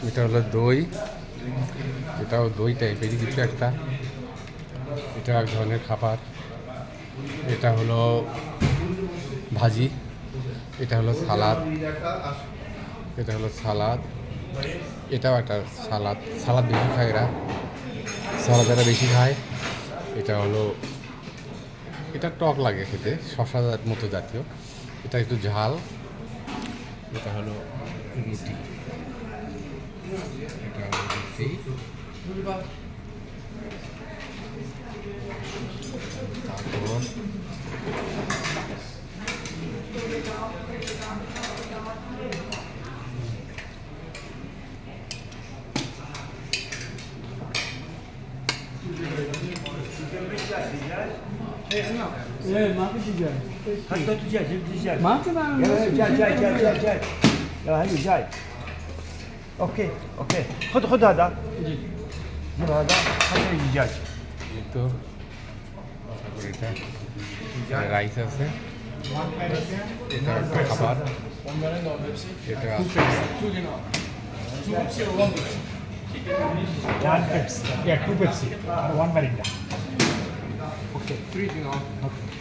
এটা হলো দই, এটাও দই টাইপেরই কিছু একটা। এটা এক ধরনের খাবার। এটা হলো ভাজি, এটা হলো সালাদ, এটা হলো সালাদ, এটাও একটা সালাদ। সালাদ বেশি খায় এরা, সালাদ এরা বেশি খায়। এটা হলো, এটা টক লাগে খেতে, শশা মতো জাতীয়। এটা একটু ঝাল। এটা হলো রুটি, এটা হলো রুটি। তারপর ما في دجاج حتى دجاج جيب دجاج ما في معنا جاي يلا هي جاي اوكي خذ هذا جيب هذا حتى الدجاج তো এটা রাইস আছে, এটা একটা খাবার, এটা One Pepsi. Yeah, two Pepsi. One Mirinda. Okay. 3 dinner. Okay.